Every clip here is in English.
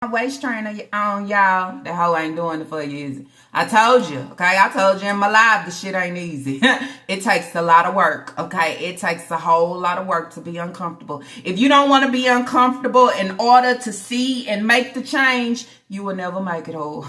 Waist trainer on, y'all. That hoe ain't doing it for you easy. I told you, okay? I told you in my life the shit ain't easy. It takes a lot of work, okay? It takes a whole lot of work to be uncomfortable. If you don't want to be uncomfortable in order to see and make the change, you will never make it whole.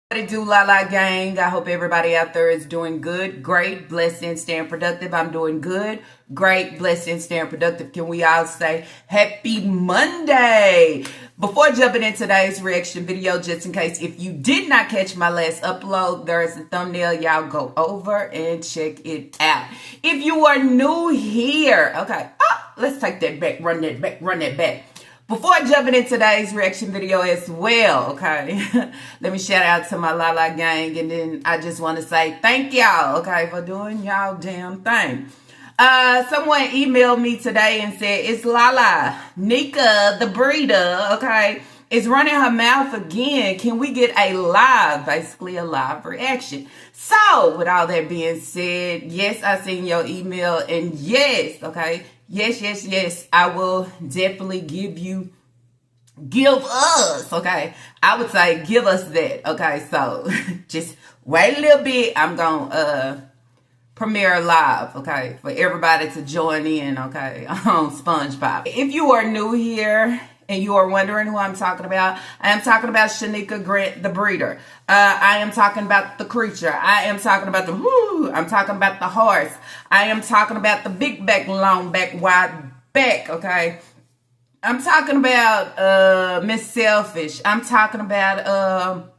What it do, La gang? I hope everybody out there is doing good, great, blessed, and staying productive. I'm doing good, great, blessed, and staying productive. Can we all say happy Monday? Before jumping in today's reaction video, just in case if you did not catch my last upload, there is a thumbnail. Y'all go over and check it out. If you are new here, okay, let's take that back, run that back. Before jumping in today's reaction video as well, okay, let me shout out to my La gang, and then I just want to say thank y'all, okay, for doing y'all damn thing. Someone emailed me today and said, it's Lala, Nika the breeder, okay, is running her mouth again. Can we get a live, basically a live reaction? So, with all that being said, yes, I seen your email, and yes, okay, yes, I will definitely give us, okay, I would say give us that, okay, so just wait a little bit. I'm gonna premiere live, okay, for everybody to join in, okay, on SpongeBob. If you are new here and you are wondering who I'm talking about, I am talking about Shanika Grant, the breeder. I am talking about the creature. I am talking about I'm talking about the horse. I am talking about the big back, long back, wide back, okay? I'm talking about Miss Selfish. I'm talking about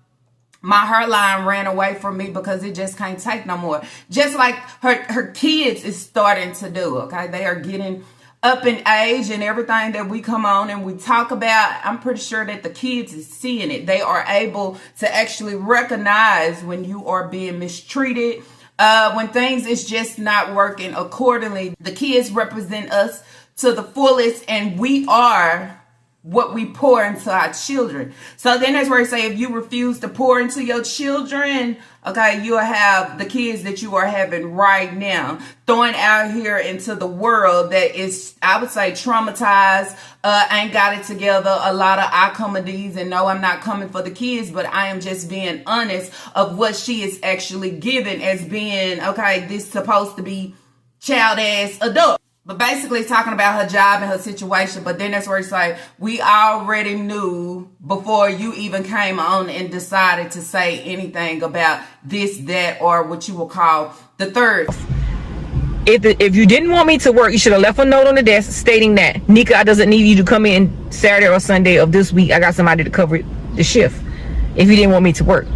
my hairline ran away from me because it just can't take no more. Just like her kids is starting to do, okay? They are getting up in age, and everything that we come on and we talk about, I'm pretty sure that the kids is seeing it. They are able to actually recognize when you are being mistreated, when things is just not working accordingly. The kids represent us to the fullest, and we are what we pour into our children. So then that's where I say, if you refuse to pour into your children, okay, you'll have the kids that you are having right now throwing out here into the world that is, I would say, traumatized, ain't got it together, a lot of accommodations. And no, I'm not coming for the kids, but I am just being honest of what she is actually given as being, okay, this supposed to be child ass adult. But basically talking about her job and her situation. But then that's where it's like, we already knew before you even came on and decided to say anything about this, that, or what you will call the third. If you didn't want me to work, you should have left a note on the desk stating that Nika doesn't need you to come in Saturday or Sunday of this week. I got somebody to cover the shift if you didn't want me to work.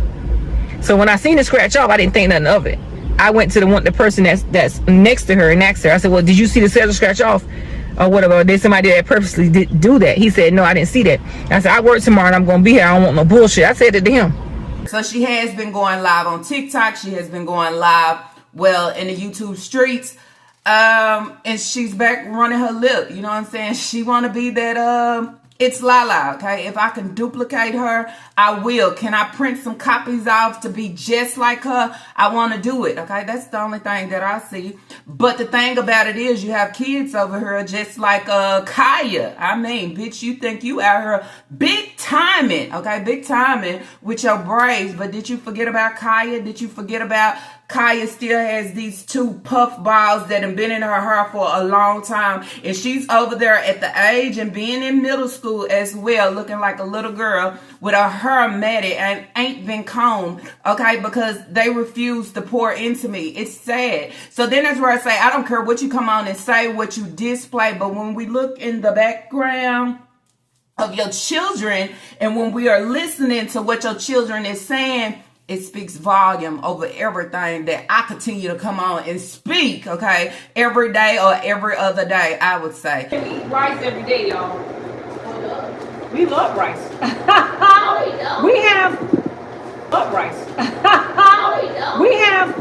So when I seen the scratch off, I didn't think nothing of it. I went to the person that's next to her and asked her. I said, well, did you see the schedule scratch off or whatever? Or did somebody that purposely did do that? He said, no, I didn't see that. I said, I work tomorrow and I'm going to be here. I don't want no bullshit. I said it to him. So she has been going live on TikTok. She has been going live, well, in the YouTube streets. And she's back running her lip. You know what I'm saying? She want to be that, it's Lala, okay? If I can duplicate her, I will. Can I print some copies off to be just like her? I want to do it, okay? That's the only thing that I see. But the thing about it is you have kids over here just like Kaya. I mean, bitch, you think you out here big timing, okay? Big timing with your braids. But did you forget about Kaya? Did you forget about Kaya still has these two puff balls that have been in her hair for a long time, and she's over there at the age and being in middle school as well, looking like a little girl with her hair matted and ain't been combed, okay, because they refuse to pour into me. It's sad. So then that's where I say, I don't care what you come on and say, what you display, but when we look in the background of your children and when we are listening to what your children is saying, it speaks volume over everything that I continue to come on and speak, okay? Every day or every other day, I would say. We eat rice every day, y'all. We love rice. No, we don't. We have love rice. No, we don't. We have.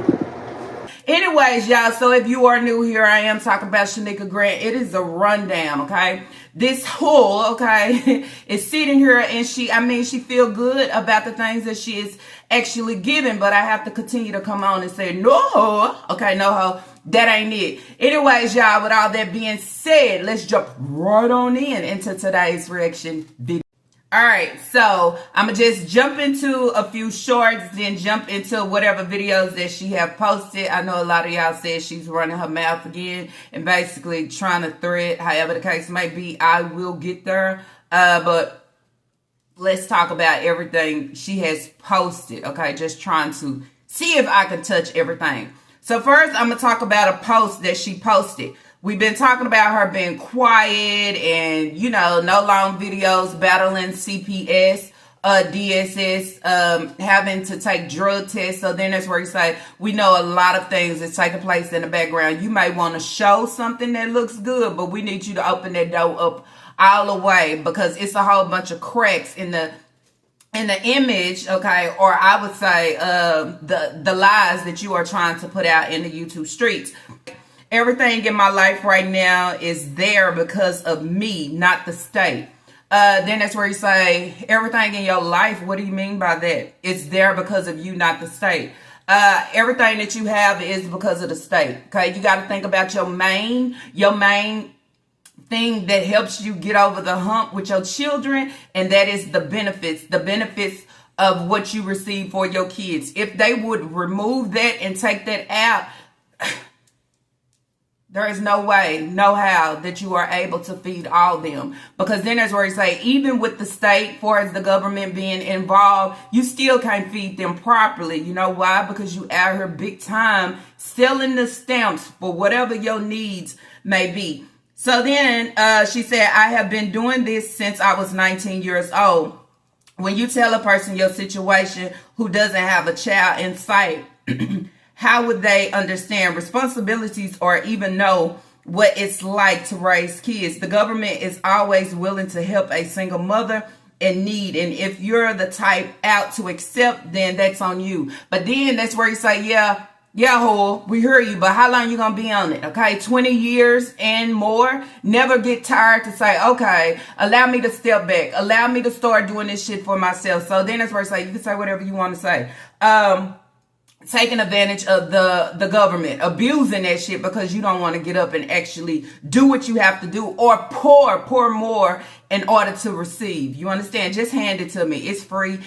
Anyway. Anyways, y'all, so if you are new here, I am talking about Shanika Grant. It is a rundown, okay? This whole, okay, is sitting here and she feel good about the things that she is actually giving, but I have to continue to come on and say, no, okay, no, that ain't it. Anyways, y'all, with all that being said, let's jump right on into today's reaction video. All right, so I'm going to just jump into a few shorts, then jump into whatever videos that she have posted. I know a lot of y'all said she's running her mouth again and basically trying to thread, however the case may be. I will get there, but let's talk about everything she has posted, okay? Just trying to see if I can touch everything. So first, I'm going to talk about a post that she posted. We've been talking about her being quiet and, you know, no long videos, battling CPS, DSS, having to take drug tests. So then that's where you say, we know a lot of things that's taking place in the background. You may want to show something that looks good, but we need you to open that door up all the way because it's a whole bunch of cracks in the image, okay, or I would say the lies that you are trying to put out in the YouTube streets. Everything in my life right now is there because of me, not the state. Then that's where you say, everything in your life, what do you mean by that? It's there because of you, not the state. Everything that you have is because of the state, okay? You got to think about your main thing that helps you get over the hump with your children, and that is the benefits of what you receive for your kids. If they would remove that and take that out, there is no way, no how that you are able to feed all them. Because then that's where you say, even with the state, for as the government being involved, you still can't feed them properly. You know why? Because you out here big time selling the stamps for whatever your needs may be. So then she said, I have been doing this since I was 19 years old. When you tell a person your situation who doesn't have a child in sight, how would they understand responsibilities or even know what it's like to raise kids? The government is always willing to help a single mother in need. And if you're the type out to accept, then that's on you. But then that's where you say, yeah, whore, we hear you, but how long you gonna be on it? Okay, 20 years and more. Never get tired to say, okay, allow me to step back. Allow me to start doing this shit for myself. So then that's where I say, you can say whatever you want to say. Taking advantage of the government, abusing that shit because you don't want to get up and actually do what you have to do, or pour more in order to receive. You understand? Just hand it to me. It's free.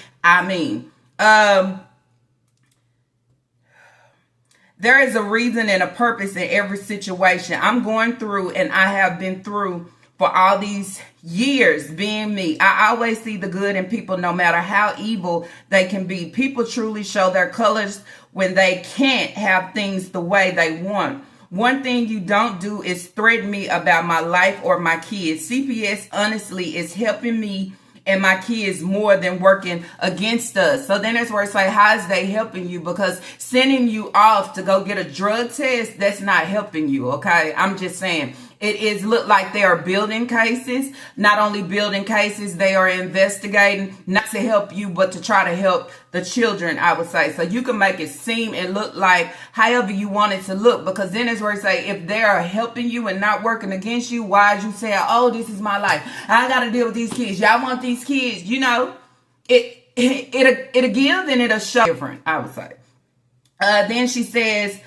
There is a reason and a purpose in every situation. I'm going through, and I have been through for all these years being me. I always see the good in people, no matter how evil they can be. People truly show their colors when they can't have things the way they want. One thing you don't do is threaten me about my life or my kids. CPS honestly is helping me and my kids more than working against us. So then that's where it's like, how is they helping you? Because sending you off to go get a drug test, that's not helping you, okay? I'm just saying. It is look like they are building cases. Not only building cases, they are investigating, not to help you, but to try to help the children, I would say. So you can make it seem and look like however you want it to look. Because then it's where it's like, if they are helping you and not working against you, why is you saying, oh, this is my life, I got to deal with these kids. Y'all want these kids, you know, it'll give and it'll show different, I would say. Then she says,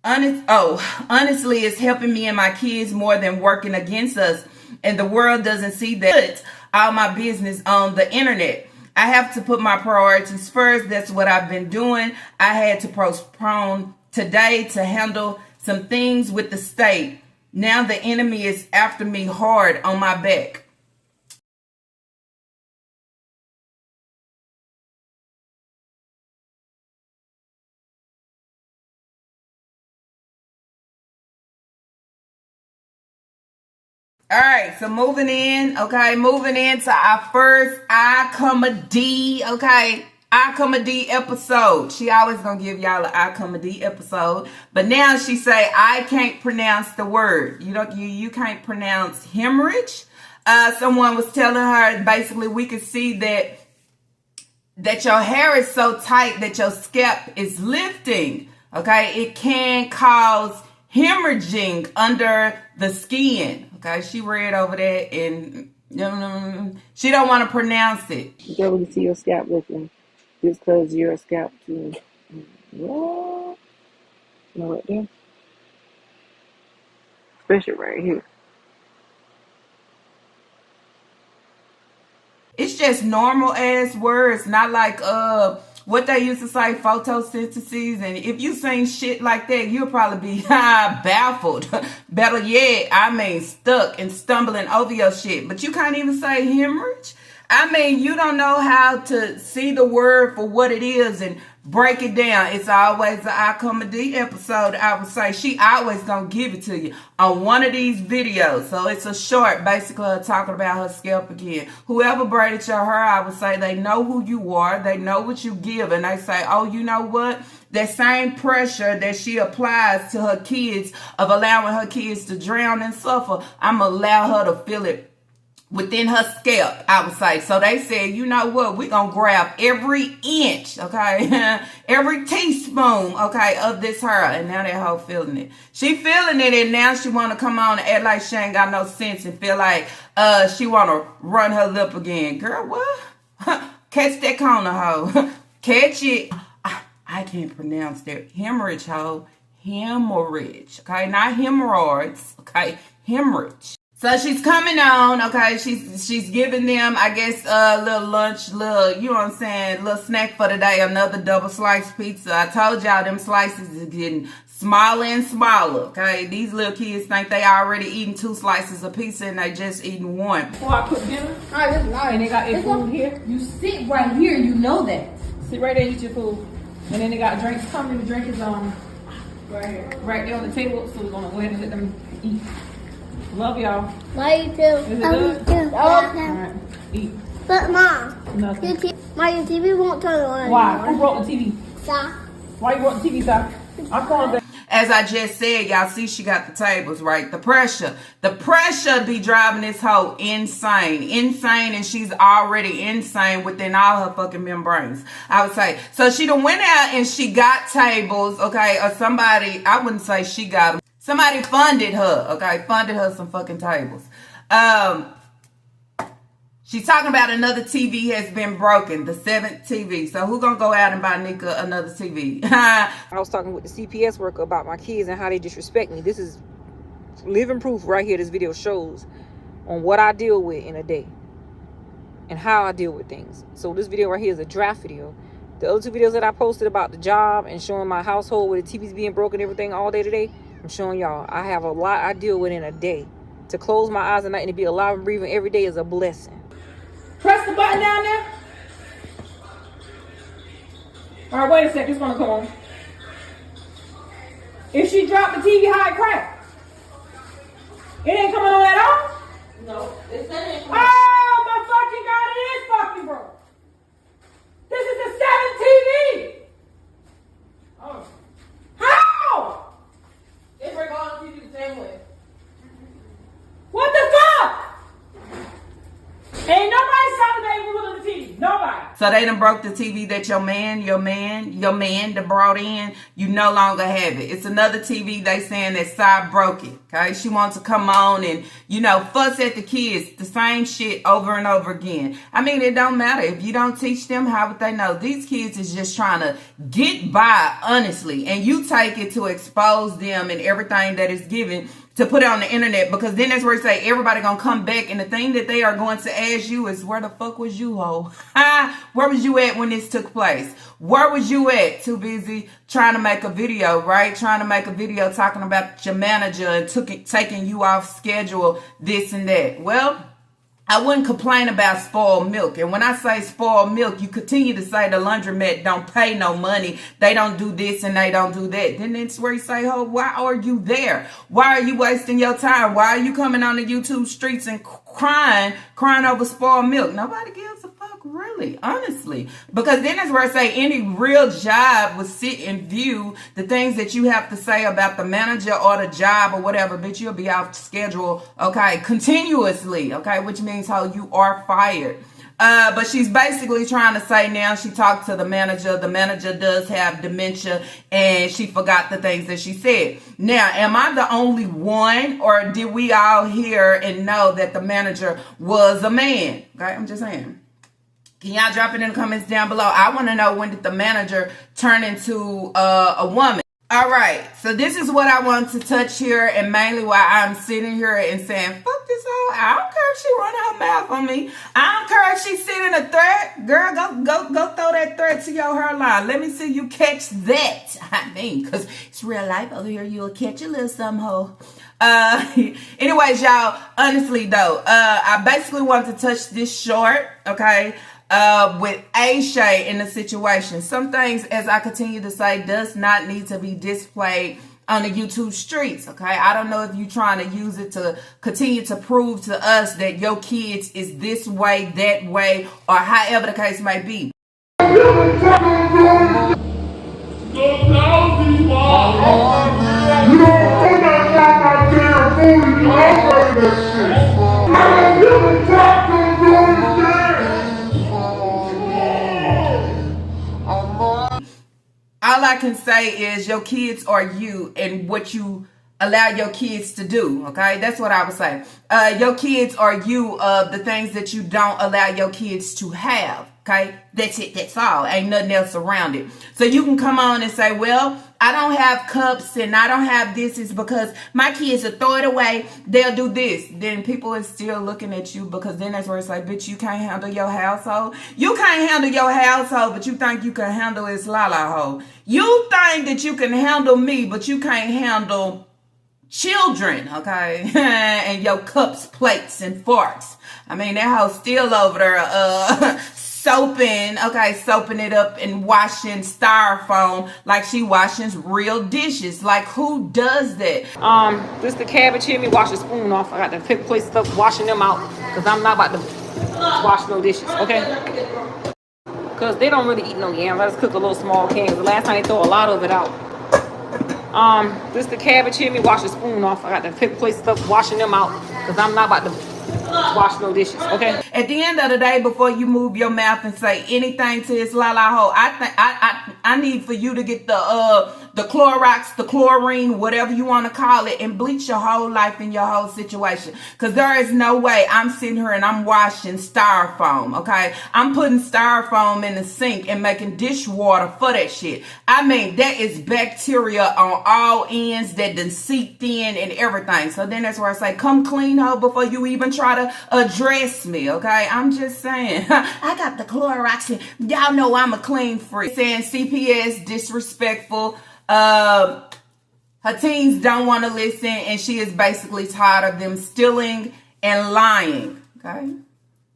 honestly, it's helping me and my kids more than working against us. And the world doesn't see that. All my business on the internet. I have to put my priorities first. That's what I've been doing. I had to postpone today to handle some things with the state. Now the enemy is after me hard on my back. All right, so moving into our first I, D, okay? I, D episode. She always gonna give y'all an I, D episode. But now she say, I can't pronounce the word. You can't pronounce hemorrhage. Someone was telling her, basically, we could see that your hair is so tight that your scalp is lifting. Okay, it can cause hemorrhaging under the skin. Okay, she read over that and she don't want to pronounce it. You can really see your scalp looking just because your scalp too. What? No, right there. Especially right here. It's just normal ass words, not like what they used to say, photosynthesis. And if you seen shit like that, you'll probably be baffled. Better yet, I mean stuck and stumbling over your shit. But you can't even say hemorrhage. I mean, you don't know how to see the word for what it is and break it down. It's always the I Comedy episode. I would say she always gonna give it to you on one of these videos. So it's a short, basically talking about her scalp again. Whoever braided your hair, I would say they know who you are. They know what you give. And they say, oh, you know what? That same pressure that she applies to her kids of allowing her kids to drown and suffer, I'm gonna allow her to feel it within her scalp, I would say. So they said, you know what, we're going to grab every inch, okay, every teaspoon, okay, of this hair. And now that hoe feeling it. She feeling it, and now she want to come on and act like she ain't got no sense and feel like she want to run her lip again. Girl, what? Catch that corner, hoe. Catch it. I can't pronounce that. Hemorrhage, hoe. Hemorrhage, okay, not hemorrhoids, okay, hemorrhage. So she's coming on, okay, she's giving them, I guess, a little lunch, little, you know what I'm saying, little snack for the day, another double sliced pizza. I told y'all them slices is getting smaller and smaller, okay? These little kids think they already eating 2 slices of pizza and they just eating 1. Before I cook dinner, and they got their food here. You sit right here, you know that. Sit right there and eat your food. And then they got drinks coming. The drink is right here. Right there on the table, so we're going to go ahead and let them eat. Love y'all. Love you too. Is it good? Alright, eat. But Mom, Nothing. your TV won't turn on. Why? Who broke the TV? Stop. Why you broke the TV, Doc? I'm calling back. As I just said, y'all see she got the tables, right? The pressure be driving this hoe insane, and she's already insane within all her fucking membranes, I would say. So she done went out and she got tables, okay, or somebody, I wouldn't say she got them. Somebody funded her, okay, funded her some fucking tables. She's talking about another TV has been broken, the 7th TV. So who gonna go out and buy Nika another TV? I was talking with the CPS worker about my kids and how they disrespect me. This is living proof right here. This video shows on what I deal with in a day and how I deal with things. So this video right here is a draft video. The other 2 videos that I posted about the job and showing my household where the TV's being broken, everything all day today, I'm showing y'all I have a lot I deal with in a day. To close my eyes at night and to be alive and breathing every day is a blessing. Press the button down there. All right, wait a second. It's gonna come on. If she dropped the TV, how it cracked? It ain't coming on at all? No, it's not. Oh my fucking God! It is fucking broke. This is the 7th TV. Oh. How? They break all the TV the same way. What the fuck? Ain't nobody stopping that rule of the TV. Nobody. So they done broke the TV that your man that brought in, you no longer have it. It's another TV they saying that side broke it, okay? She wants to come on and, fuss at the kids, the same shit over and over again. I mean, it don't matter. If you don't teach them, how would they know? These kids is just trying to get by, honestly. And you take it to expose them and everything that is given to put it on the internet, because then that's where you say everybody gonna come back, and the thing that they are going to ask you is, where the fuck was you, ho? Where was you at when this took place? Where was you at? Too busy trying to make a video, right? Trying to make a video talking about your manager and taking you off schedule, this and that. Well, I wouldn't complain about spoiled milk. And when I say spoiled milk, you continue to say the laundromat don't pay no money. They don't do this and they don't do that. Then it's where you say, oh, why are you there? Why are you wasting your time? Why are you coming on the YouTube streets and crying over spoiled milk? Nobody gives a fuck, really, honestly. Because then it's where I say any real job would sit and view the things that you have to say about the manager or the job or whatever, bitch, you'll be off schedule, okay, continuously, okay, which means how you are fired. But she's basically trying to say now she talked to the manager. The manager does have dementia and she forgot the things that she said. Now, am I the only one, or did we all hear and know that the manager was a man? Okay, I'm just saying. Can y'all drop it in the comments down below? I want to know, when did the manager turn into a woman? All right, so this is what I want to touch here, and mainly why I'm sitting here and saying, fuck this hoe. I don't care if she running her mouth on me. I don't care if she's sending a threat. Girl, go throw that threat to your hairline. Let me see you catch that. I mean, because it's real life over here. You'll catch a little some hoe. Anyways, y'all, honestly, though, I basically wanted to touch this short, okay? With Shay in the situation. Some things, as I continue to say, does not need to be displayed on the YouTube streets, okay? I don't know if you're trying to use it to continue to prove to us that your kids is this way, that way, or however the case may be. All I can say is your kids are you and what you allow your kids to do, okay? That's what I would say. Your kids are you of the things that you don't allow your kids to have, okay? That's it. That's all. Ain't nothing else around it. So you can come on and say, well, I don't have cups and I don't have this. It's because my kids will throw it away. They'll do this. Then people are still looking at you, because then that's where it's like, bitch, you can't handle your household. You can't handle your household, but you think you can handle this la-la hoe. You think that you can handle me, but you can't handle children, okay? And your cups, plates, and forks. I mean, that hoe still over there, soaping it up and washing styrofoam like she washing real dishes. Like, who does that? This the cabbage here. Me wash the spoon off. I got the fifth place stuff, washing them out, because I'm not about to wash no dishes, okay? Because they don't really eat no yams. I just cook a little small can. The last time they throw a lot of it out. This the cabbage here. Me wash the spoon off. I got the fifth place stuff, washing them out, because I'm not about to wash no dishes, okay? At the end of the day, before you move your mouth and say anything to this la-la hoe, I need for you to get the Clorox, the chlorine, whatever you want to call it, and bleach your whole life and your whole situation. Because there is no way I'm sitting here and I'm washing styrofoam, okay? I'm putting styrofoam in the sink and making dishwater for that shit. I mean, that is bacteria on all ends that done seeped in and everything. So then that's where I say, come clean, hoe, before you even try to address me, okay? I'm just saying, I got the Clorox. Y'all know I'm a clean freak. Saying CPS, disrespectful. Her teens don't want to listen, and she is basically tired of them stealing and lying, okay?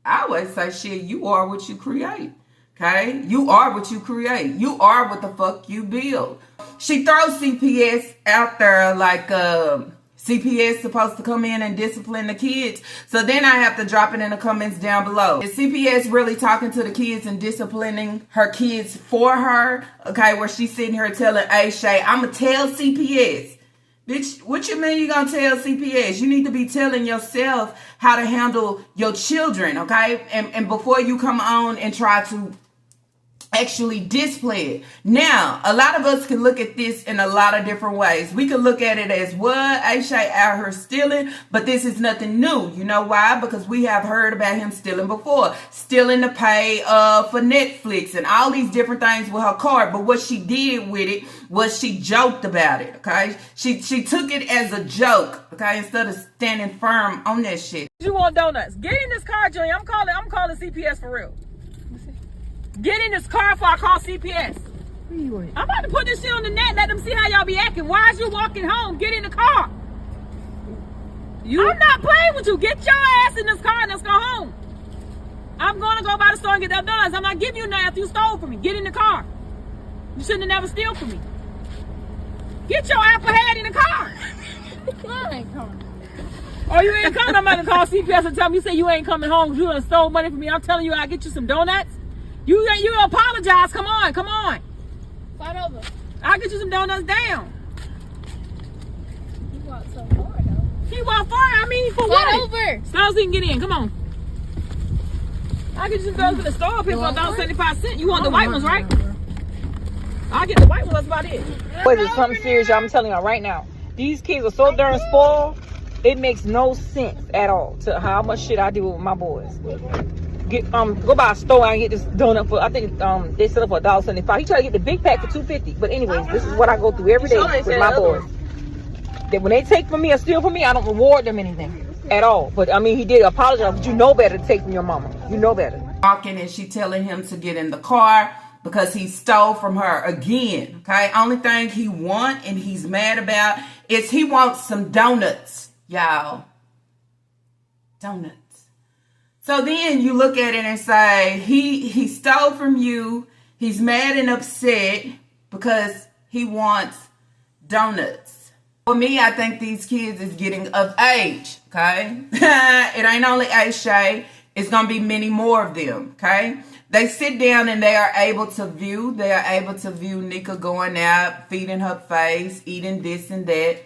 I always say, shit, you are what you create, okay? You are what you create. You are what the fuck you build. She throws CPS out there like, CPS supposed to come in and discipline the kids. So then I have to drop it in the comments down below. Is CPS really talking to the kids and disciplining her kids for her? Okay, where she's sitting here telling Shay, I'm going to tell CPS. Bitch, what you mean you going to tell CPS? You need to be telling yourself how to handle your children, okay? And before you come on and try to actually display it. Now, a lot of us can look at this in a lot of different ways. We can look at it as, what? Shay out here stealing, but this is nothing new. You know why? Because we have heard about him stealing before. Stealing to pay for Netflix and all these different things with her card. But what she did with it was she joked about it, okay? She took it as a joke, okay? Instead of standing firm on that shit. You want donuts? Get in this car, Junior. I'm calling CPS for real. Get in this car before I call CPS. I'm about to put this shit on the net, let them see how y'all be acting. Why is you walking home? Get in the car. I'm not playing with you. Get your ass in this car and let's go home. I'm going to go by the store and get that donuts. I'm not giving you nothing after you stole from me. Get in the car. You shouldn't have never steal from me. Get your apple head in the car. I ain't coming. Oh, you ain't coming? I'm about to call CPS and tell them you say you ain't coming home. You done stole money from me. I'm telling you, I'll get you some donuts. You apologize. Come on. Fight over. I'll get you some donuts down. You walk so far, though. He walked far. I mean, for Fight what? over. So he can get in. Come on. I get you those in the store up here for $1.75. You want the white ones, right? I'll get the white ones, that's about it. Boys, it's something serious, y'all. I'm telling y'all right now. These kids are so darn spoiled, it makes no sense at all to how much shit I do with my boys. Go by a store and get this donut for, I think they sell it for $1.75. He tried to get the big pack for $2.50. But anyways, this is what I go through every day with my boys. That when they take from me or steal from me, I don't reward them anything at all. But I mean, he did apologize, but you know better to take from your mama. You know better. Walking and she telling him to get in the car because he stole from her again. Okay, only thing he want and he's mad about is he wants some donuts, y'all. Donuts. So then you look at it and say he stole from you. He's mad and upset because he wants donuts. For me, I think these kids is getting of age. Okay, it ain't only Aisha. It's gonna be many more of them. Okay. They sit down and they are able to view. They are able to view Nika going out, feeding her face, eating this and that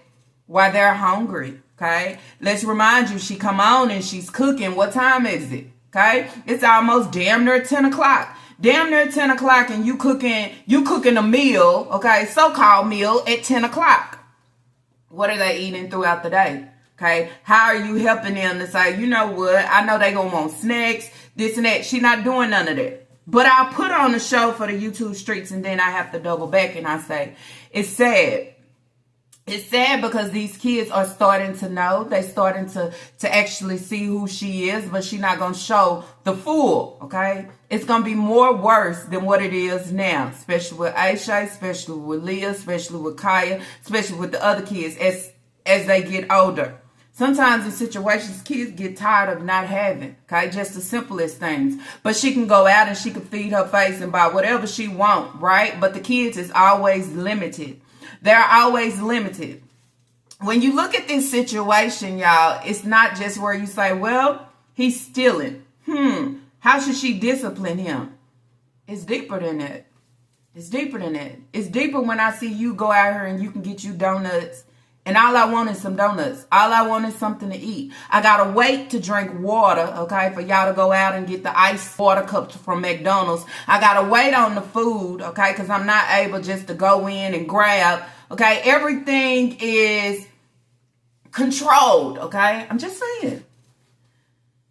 while they're hungry. Okay. Let's remind you, she come on and she's cooking. What time is it? Okay. It's almost damn near 10 o'clock. Damn near 10 o'clock and you cooking a meal. Okay. So-called meal at 10 o'clock. What are they eating throughout the day? Okay. How are you helping them to say, you know what? I know they gonna want snacks, this and that. She not doing none of that. But I'll put on a show for the YouTube streets and then I have to double back and I say, it's sad. It's sad because these kids are starting to know. They're starting to actually see who she is, but she's not going to show the full, okay? It's going to be more worse than what it is now, especially with Aisha, especially with Leah, especially with Kaya, especially with the other kids as they get older. Sometimes in situations, kids get tired of not having, okay? Just the simplest things. But she can go out and she can feed her face and buy whatever she wants, right? But the kids is always limited. They're always limited. When you look at this situation, y'all, it's not just where you say, well, he's stealing. How should she discipline him? It's deeper than that. It's deeper than that. It's deeper when I see you go out here and you can get you donuts. And all I want is some donuts. All I want is something to eat. I got to wait to drink water, okay, for y'all to go out and get the iced water cups from McDonald's. I got to wait on the food, okay, because I'm not able just to go in and grab, okay. Everything is controlled, okay. I'm just saying.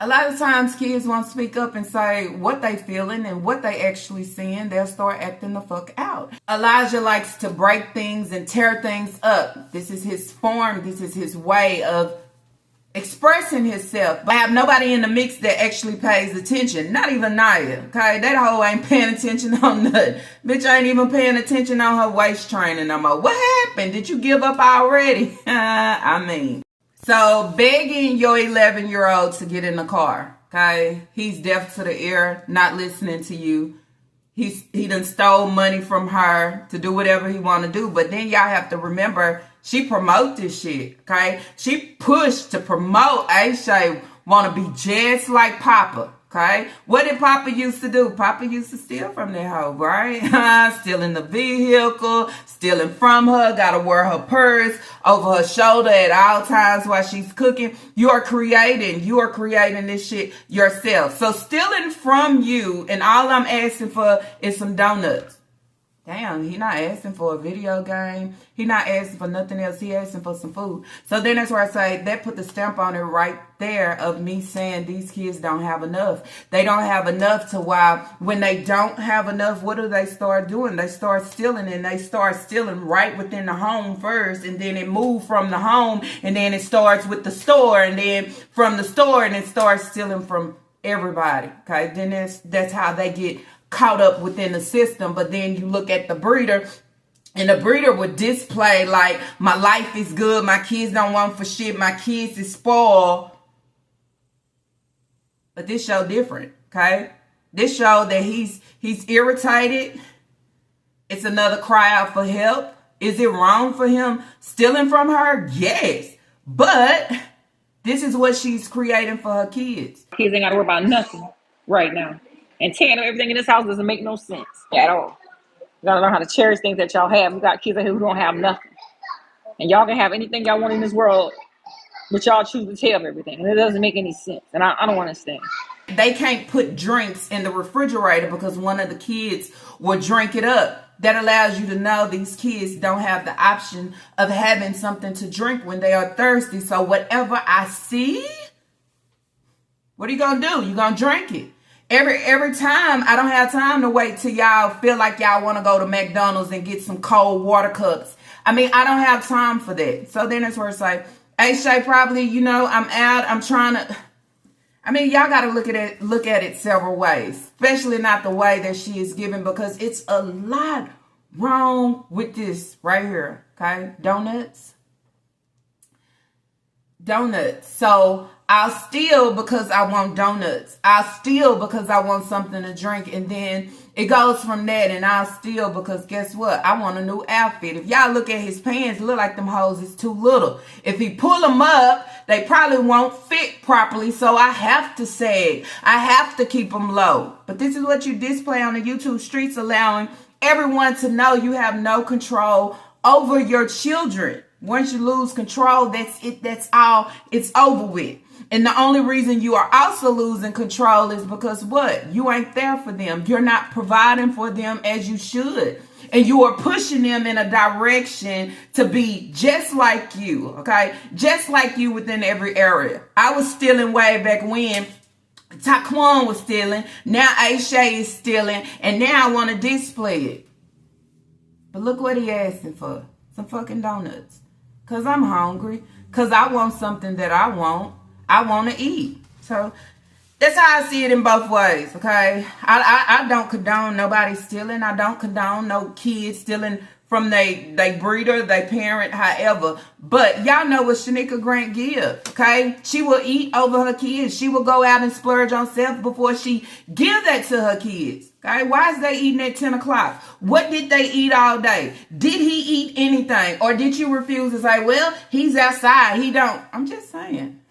A lot of times kids won't speak up and say what they feeling and what they actually seeing. They'll start acting the fuck out. Elijah likes to break things and tear things up. This is his form. This is his way of expressing himself. But I have nobody in the mix that actually pays attention. Not even Naya, okay? That hoe ain't paying attention on nothing. Bitch ain't even paying attention on her waist training no more. What happened? Did you give up already? I mean... So begging your 11-year-old to get in the car, okay? He's deaf to the ear, not listening to you. He done stole money from her to do whatever he want to do. But then y'all have to remember, she promote this shit, okay? She pushed to promote Aisha want to be just like Papa, okay? What did Papa used to do? Papa used to steal from that hoe, right? Stealing the vehicle, stealing from her, got to wear her purse over her shoulder at all times while she's cooking. You are creating this shit yourself. So stealing from you, and all I'm asking for is some donuts. Damn, he not asking for a video game. He not asking for nothing else. He asking for some food. So then that's where I say that put the stamp on it right there of me saying these kids don't have enough. They don't have enough to why when they don't have enough, what do they start doing? They start stealing, and they start stealing right within the home first, and then it moves from the home, and then it starts with the store, and then from the store, and it starts stealing from everybody. Okay, then that's how they get caught up within the system. But then you look at the breeder, and the breeder would display like, my life is good, my kids don't want for shit, my kids is spoiled. But this show different, okay? This show that he's irritated. It's another cry out for help. Is it wrong for him stealing from her? Yes. But this is what she's creating for her kids. Kids ain't got to worry about nothing right now. And tearing up everything in this house doesn't make no sense at all. You gotta learn how to cherish things that y'all have. We got kids out here who don't have nothing. And y'all can have anything y'all want in this world, but y'all choose to tear up everything. And it doesn't make any sense. And I don't understand. They can't put drinks in the refrigerator because one of the kids will drink it up. That allows you to know these kids don't have the option of having something to drink when they are thirsty. So whatever I see, what are you going to do? You're going to drink it. Every time, I don't have time to wait till y'all feel like y'all want to go to McDonald's and get some cold water cups. I mean, I don't have time for that. So then it's where it's like, hey, Shay, probably, I'm out. I'm trying to... I mean, y'all got to look at it several ways, especially not the way that she is giving, because it's a lot wrong with this right here. Okay. Donuts. So I'll steal because I want donuts. I'll steal because I want something to drink. And then it goes from that, and I'll steal because guess what? I want a new outfit. If y'all look at his pants, look like them hoes is too little. If he pull them up, they probably won't fit properly. So I have to sag. I have to keep them low. But this is what you display on the YouTube streets, allowing everyone to know you have no control over your children. Once you lose control, that's it. That's all. It's over with. And the only reason you are also losing control is because what? You ain't there for them. You're not providing for them as you should. And you are pushing them in a direction to be just like you, okay? Just like you within every area. I was stealing way back when. Taquan was stealing. Now Aisha is stealing. And now I want to display it. But look what he asking for. Some fucking donuts. Because I'm hungry. Because I want something that I want to eat. So that's how I see it in both ways, okay? I don't condone nobody stealing. I don't condone no kids stealing from they breeder, they parent, however. But y'all know what Shanika Grant give, okay? She will eat over her kids. She will go out and splurge on self before she give that to her kids, okay? Why is they eating at 10 o'clock? What did they eat all day? Did he eat anything? Or did you refuse to say, well, he's outside, he don't? I'm just saying.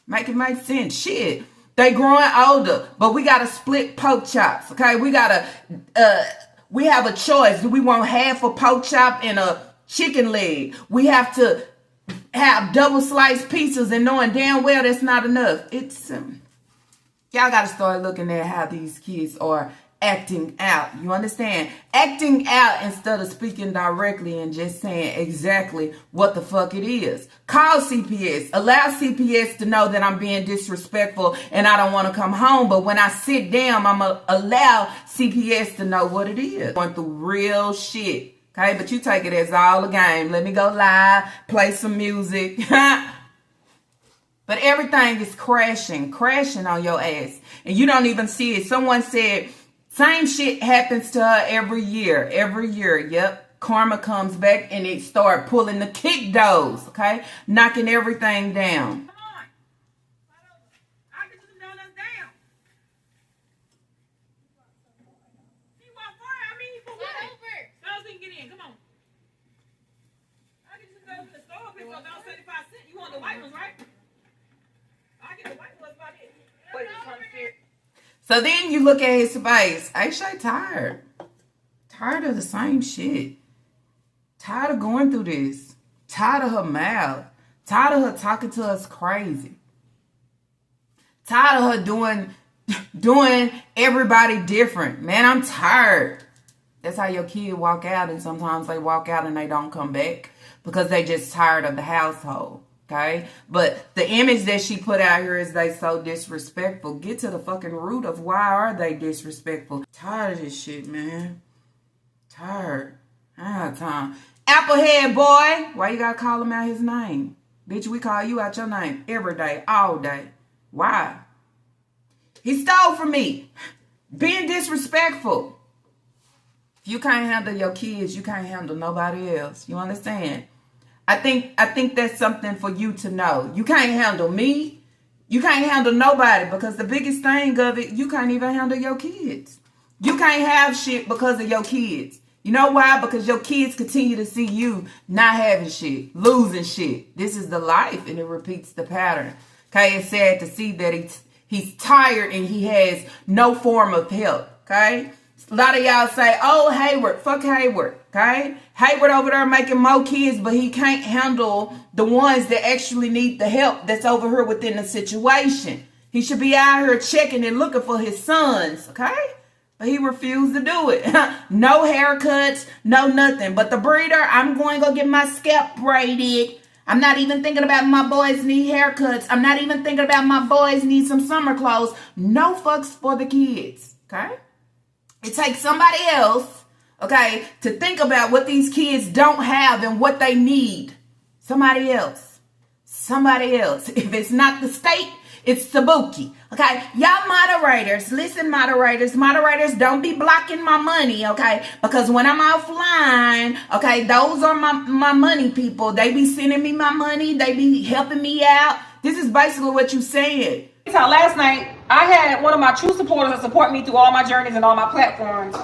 Make it make sense. Shit. They growing older, but we got to split pork chops, okay? We have a choice. Do we want half a pork chop and a chicken leg? We have to have double sliced pieces, and knowing damn well that's not enough. It's, y'all got to start looking at how these kids are acting out. You understand? Acting out instead of speaking directly and just saying exactly what the fuck it is. Call CPS. Allow CPS to know that I'm being disrespectful and I don't want to come home. But when I sit down, I'm going to allow CPS to know what it is. Going through real shit. Okay? But you take it as all a game. Let me go live. Play some music. But everything is crashing on your ass. And you don't even see it. Someone said, same shit happens to her every year. Yep. Karma comes back and it start pulling the kick doors, okay? Knocking everything down. Come on. I'll get you some donuts down. You want more? I mean, for what? So you can get in. Come on. I'll get you some donuts in the store. Pick up about 75 cents. You want the white ones, right? I'll get the white ones about it. Wait, so then you look at his face. Aisha tired. Tired of the same shit. Tired of going through this. Tired of her mouth. Tired of her talking to us crazy. Tired of her doing everybody different. Man, I'm tired. That's how your kid walk out, and sometimes they walk out and they don't come back because they just tired of the household. Okay, but the image that she put out here is they so disrespectful. Get to the fucking root of why are they disrespectful. Tired of this shit, man. Tired. I have time. Applehead boy. Why you gotta call him out his name? Bitch, we call you out your name every day, all day. Why? He stole from me. Being disrespectful. If you can't handle your kids, you can't handle nobody else. You understand? I think that's something for you to know. You can't handle me. You can't handle nobody, because the biggest thing of it, you can't even handle your kids. You can't have shit because of your kids. You know why? Because your kids continue to see you not having shit, losing shit. This is the life, and it repeats the pattern. Okay, it's sad to see that he's tired and he has no form of help. Okay. A lot of y'all say, oh, Hayward, fuck Hayward, okay? Hayward over there making more kids, but he can't handle the ones that actually need the help that's over here within the situation. He should be out here checking and looking for his sons, okay? But he refused to do it. No haircuts, no nothing. But the breeder, I'm going to go get my scalp braided. I'm not even thinking about my boys need haircuts. I'm not even thinking about my boys need some summer clothes. No fucks for the kids, okay? It takes somebody else, okay, to think about what these kids don't have and what they need. Somebody else. Somebody else. If it's not the state, it's Sabuki. Okay, y'all moderators, listen, moderators, don't be blocking my money, okay? Because when I'm offline, okay, those are my money people. They be sending me my money. They be helping me out. This is basically what you said. Last night, I had one of my true supporters that support me through all my journeys and all my platforms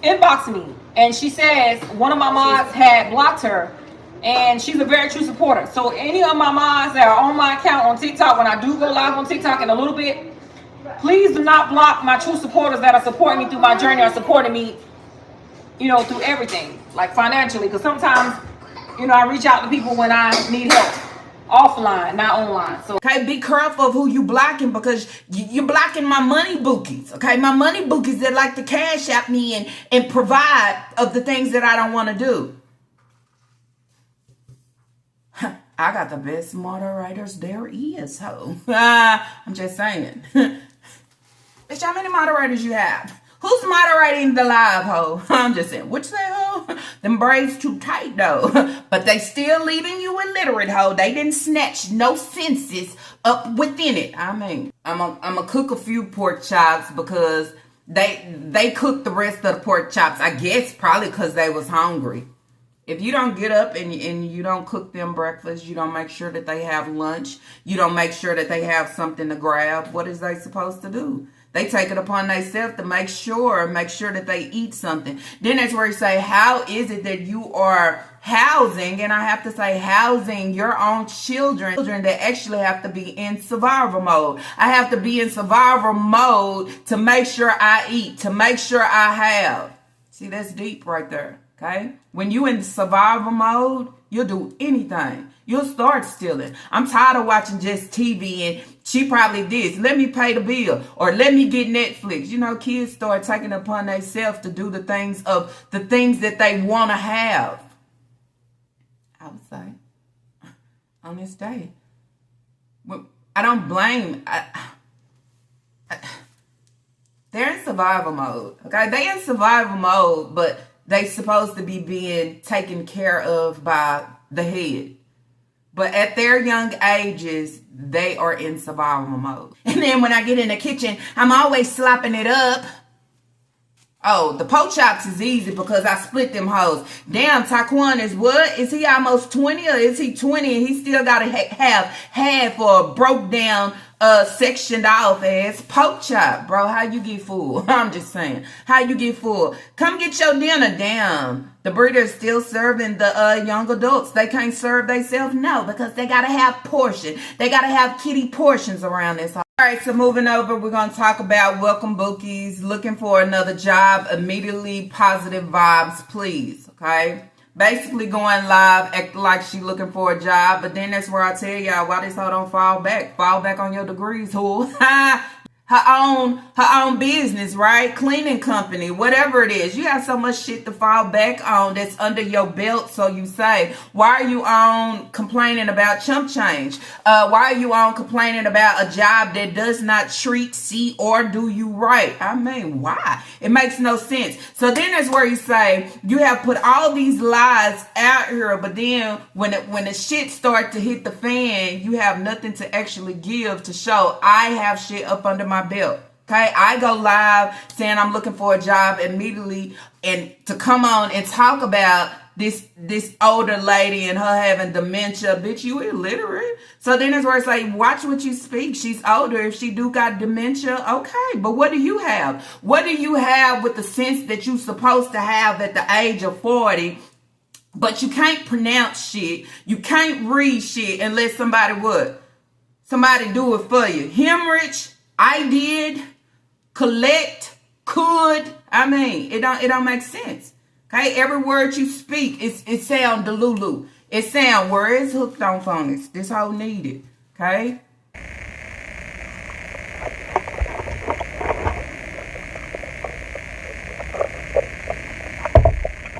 inbox me. And she says one of my mods had blocked her. And she's a very true supporter. So any of my mods that are on my account on TikTok, when I do go live on TikTok in a little bit, please do not block my true supporters that are supporting me through my journey or supporting me, through everything, like financially. Because sometimes, I reach out to people when I need help. Offline, not online. So okay, be careful of who you blocking, because you're blocking my money bookies. Okay, my money bookies that like to cash out me and provide of the things that I don't want to do. I got the best moderators there is, ho. I'm just saying. Bitch, how many moderators you have? Who's moderating the live, ho? I'm just saying. What you say, ho? Them braids too tight, though. But they still leaving you illiterate, ho. They didn't snatch no senses up within it. I mean, I'm a cook a few pork chops because they cooked the rest of the pork chops. I guess probably because they was hungry. If you don't get up and you don't cook them breakfast, you don't make sure that they have lunch, you don't make sure that they have something to grab, what is they supposed to do? They take it upon themselves to make sure that they eat something. Then that's where you say, how is it that you are housing, and I have to say housing your own children that actually have to be in survival mode. I have to be in survival mode to make sure I eat, to make sure I have. See, that's deep right there. Okay? When you in survival mode, you'll do anything. You'll start stealing. I'm tired of watching just TV and she probably did. Let me pay the bill or let me get Netflix. Kids start taking it upon themselves to do the things that they want to have. I would say on this day. I don't blame. They're in survival mode. Okay? They in survival mode, but they supposed to be being taken care of by the head. But at their young ages, they are in survival mode. And then when I get in the kitchen, I'm always slopping it up. Oh, the pork chops is easy because I split them hoes. Damn, Taquan is what? Is he almost 20 or is he 20 and he still got to have half or broke down, sectioned off ass pork chop? Bro, how you get full? I'm just saying. How you get full? Come get your dinner down. The breeder is still serving the young adults. They can't serve themselves? No, because they got to have portion. They got to have kitty portions around this house. All right, so moving over, we're going to talk about welcome bookies, looking for another job, immediately positive vibes, please, okay? Basically going live, acting like she looking for a job, but then that's where I tell y'all why this hoe don't fall back. Fall back on your degrees, who? Her own business, right? Cleaning company, whatever it is. You have so much shit to fall back on that's under your belt, so you say. Why are you on complaining about chump change? Why are you on complaining about a job that does not treat, see, or do you right? I mean, why? It makes no sense. So then that's where you say, you have put all these lies out here, but then when the shit start to hit the fan, you have nothing to actually give to show I have shit up under my belt. Okay, I go live saying I'm looking for a job immediately, and to come on and talk about this older lady and her having dementia. Bitch, you illiterate. So then it's where it's like, watch what you speak. She's older. If she do got dementia, okay, but what do you have? What do you have with the sense that you supposed to have at the age of 40? But you can't pronounce shit. You can't read shit unless somebody do it for you. Hemorrhage, I did, collect, could. I mean, it don't make sense. Okay, every word you speak, it sound delulu. It sound words hooked on phonics. This whole needed. Okay.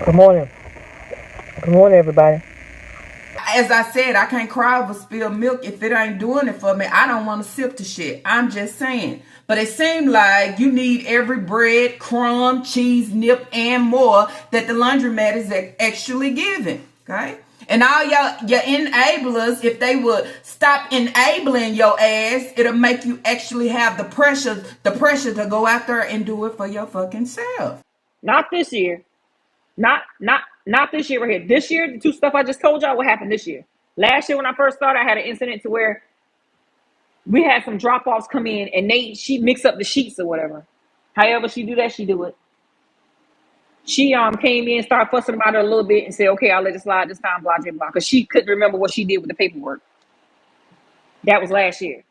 Good morning. Good morning, everybody. As I said, I can't cry over spilled milk if it ain't doing it for me. I don't want to sip the shit. I'm just saying. But it seemed like you need every bread, crumb, cheese, nip, and more that the laundromat is actually giving. Okay? And all your enablers, if they would stop enabling your ass, it'll make you actually have the pressure to go out there and do it for your fucking self. Not this year. Not this year right here. This year, the two stuff I just told y'all what happened this year. Last year when I first started, I had an incident to where we had some drop-offs come in and she mixed up the sheets or whatever. However she do that, she do it. She came in, started fussing about it a little bit and said, okay, I'll let it slide this time, blah, blah, blah. Because she couldn't remember what she did with the paperwork. That was last year.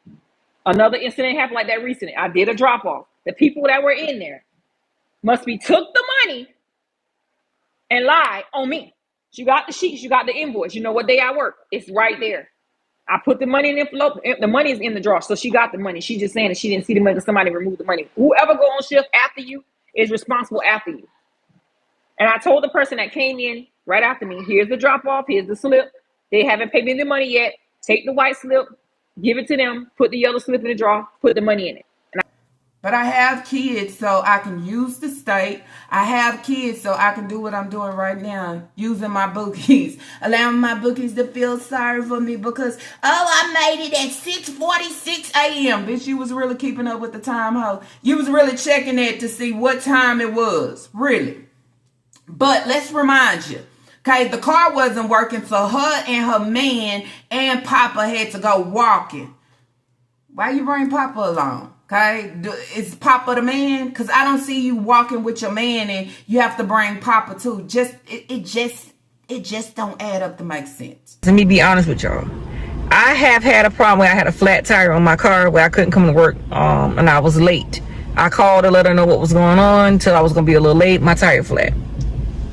Another incident happened like that recently. I did a drop-off. The people that were in there must be took the money and lied on me. She got the sheets, you got the invoice. You know what day I work? It's right there. I put the money in the envelope. The money is in the drawer, so she got the money. She just saying that she didn't see the money because somebody removed the money. Whoever go on shift after you is responsible after you. And I told the person that came in right after me, here's the drop off, here's the slip. They haven't paid me the money yet. Take the white slip, give it to them, put the yellow slip in the drawer, put the money in it. But I have kids, so I can use the state. I have kids, so I can do what I'm doing right now, using my bookies, allowing my bookies to feel sorry for me because, I made it at 6:46 a.m. Bitch, you was really keeping up with the time, ho. You was really checking it to see what time it was, really. But let's remind you, okay, the car wasn't working, so her and her man and Papa had to go walking. Why you bring Papa along? Okay, is Papa the man? Because I don't see you walking with your man and you have to bring Papa too. It just don't add up to make sense. Let me be honest with y'all. I have had a problem where I had a flat tire on my car where I couldn't come to work and I was late. I called to let her know what was going on until I was going to be a little late. My tire flat.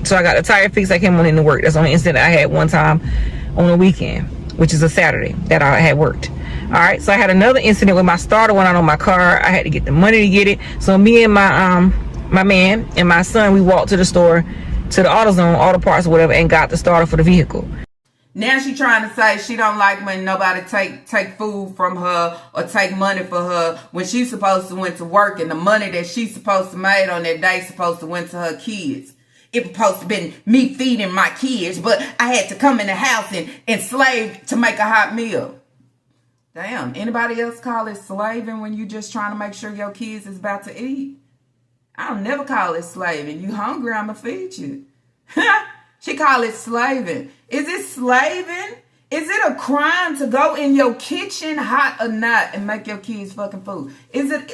So I got the tire fixed. I came on into work. That's the only incident I had one time on a weekend, which is a Saturday that I had worked. All right, so I had another incident where my starter went out on my car. I had to get the money to get it. So me and my man and my son, we walked to the store, to the AutoZone, auto parts or whatever, and got the starter for the vehicle. Now she trying to say she don't like when nobody take food from her or take money for her when she's supposed to went to work and the money that she's supposed to made on that day supposed to went to her kids. It was supposed to been me feeding my kids, but I had to come in the house and slave to make a hot meal. Damn, anybody else call it slaving when you just trying to make sure your kids is about to eat? I don't never call it slaving. You hungry, I'ma feed you. She call it slaving. Is it slaving? Is it a crime to go in your kitchen, hot or not, and make your kids fucking food? Is it?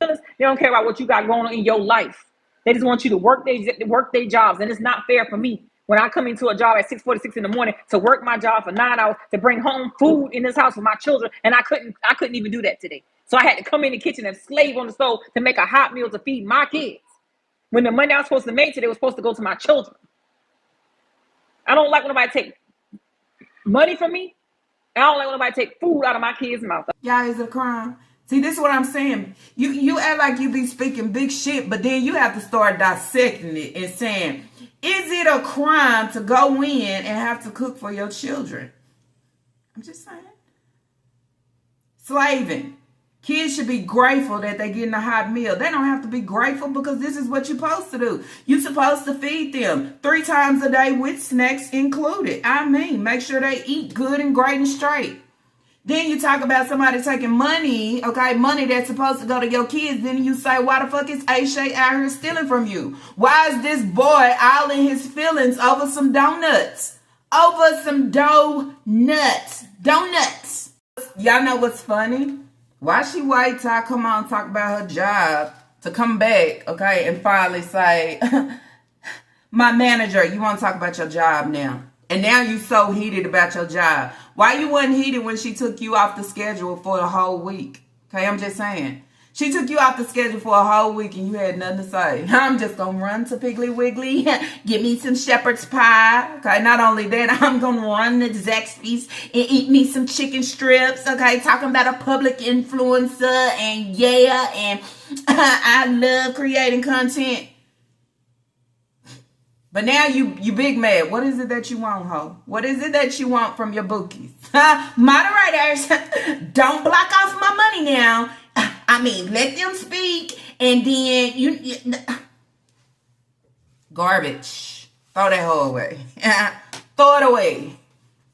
They don't care about what you got going on in your life. They just want you to work their jobs, and it's not fair for me when I come into a job at 6:46 in the morning to work my job for 9 hours to bring home food in this house for my children, and I couldn't even do that today. So I had to come in the kitchen and slave on the stove to make a hot meal to feed my kids. When the money I was supposed to make today was supposed to go to my children. I don't like when nobody take money from me. I don't like when nobody take food out of my kids' mouth. Y'all, is it a crime? See, this is what I'm saying. You act like you be speaking big shit, but then you have to start dissecting it and saying, is it a crime to go in and have to cook for your children? I'm just saying. Slaving. Kids should be grateful that they're getting a hot meal. They don't have to be grateful because this is what you're supposed to do. You're supposed to feed them 3 times a day with snacks included. I mean, make sure they eat good and great and straight. Then you talk about somebody taking money, okay, money that's supposed to go to your kids. Then you say, why the fuck is A-Shay out here stealing from you? Why is this boy all in his feelings over some donuts? Over some donuts. Donuts. Y'all know what's funny? Why she wait till I come on and talk about her job to come back, okay, and finally say, my manager, you want to talk about your job now? And now you so heated about your job. Why you wasn't heated when she took you off the schedule for a whole week? Okay, I'm just saying. She took you off the schedule for a whole week and you had nothing to say. I'm just going to run to Piggly Wiggly, get me some shepherd's pie. Okay, not only that, I'm going to run to Zaxby's and eat me some chicken strips. Okay, talking about a public influencer and and I love creating content. But now you big mad. What is it that you want, ho? What is it that you want from your bookies? Moderators, don't block off my money now. I mean, let them speak, and then you garbage. Throw that hoe away. Throw it away.